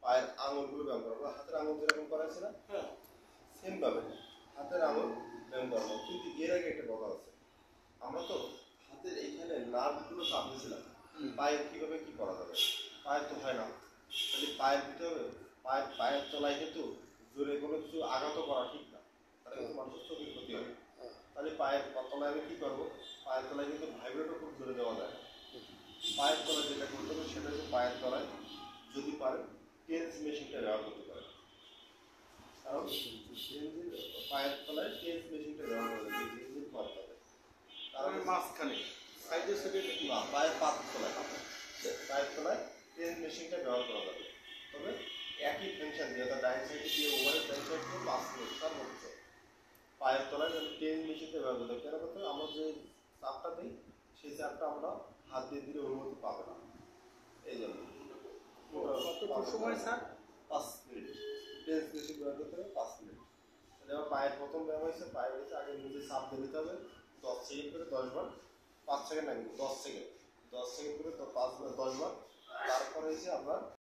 পায়ের আঙুলগুলো ব্যায়াম করবো। হাতের আঙুল যেরকম করা আছে না, সেম ভাবে হাতের আঙুল ব্যায়াম করবো। কিন্তু এর আগে একটা কথা আছে, আমরা তো হাতের এইখানে নার্ভগুলো চাপিয়েছিলাম, পায়ের কিভাবে কি করা যাবে, পায়ের তো হয় না, তাহলে পায়ের দিতে হবে। পায়ের তলায় কিন্তু জোরে কোনো কিছু আঘাত করা ঠিক না, তাহলে কিন্তু মানুষের চোখের ক্ষতি হবে। তাহলে পায়ের তলায় আমি কি করবো, পায়ের তলায় কিন্তু ভাইব্রেটও খুব জোরে দেওয়া যায় না। পায়ের তলায় যেটা করতে হবে সেটা হচ্ছে পায়ের তলায় যদি পারেন টেন্স মেশিনটা ব্যবহার করতে পারেন। কারণ পায়ের তলায় টেন্স মেশিনটা ব্যবহার করা যায়, কারণ মাঝখানে সাইডে সাইডে না, পায়ের পায়ের তলায় টেন্স মেশিনটা ব্যবহার করা যাবে। তবে একই টেনশন দিয়ে ডাইন সাইডে দিয়ে ওভারের ডাইন সাইড দিয়ে 5 মিনিট সর্বোচ্চ পায়ের তলায় যদি টেন্স মেশিনটা ব্যবহার করতে হবে। কেন করতে হবে, আমরা যে চাপটা দিই সেই চাপটা আমরা হাত দিয়ে দিলে অনুমতি পাবে না, এই জন্য সময় স্যার 5 মিনিট টেন্স মেশিন ব্যবহার করতে হবে 5 মিনিট। তাহলে আমার পায়ের প্রথম ব্যায়াম হয়েছে, পায়ের হয়েছে আগে নিজে চাপ দিয়ে দিতে হবে 10 সেকেন্ড করে 10 বার, 5 সেকেন্ড না কিন্তু 10 সেকেন্ড করে তো 5 বার 10 বার। তারপর হয়েছে আপনার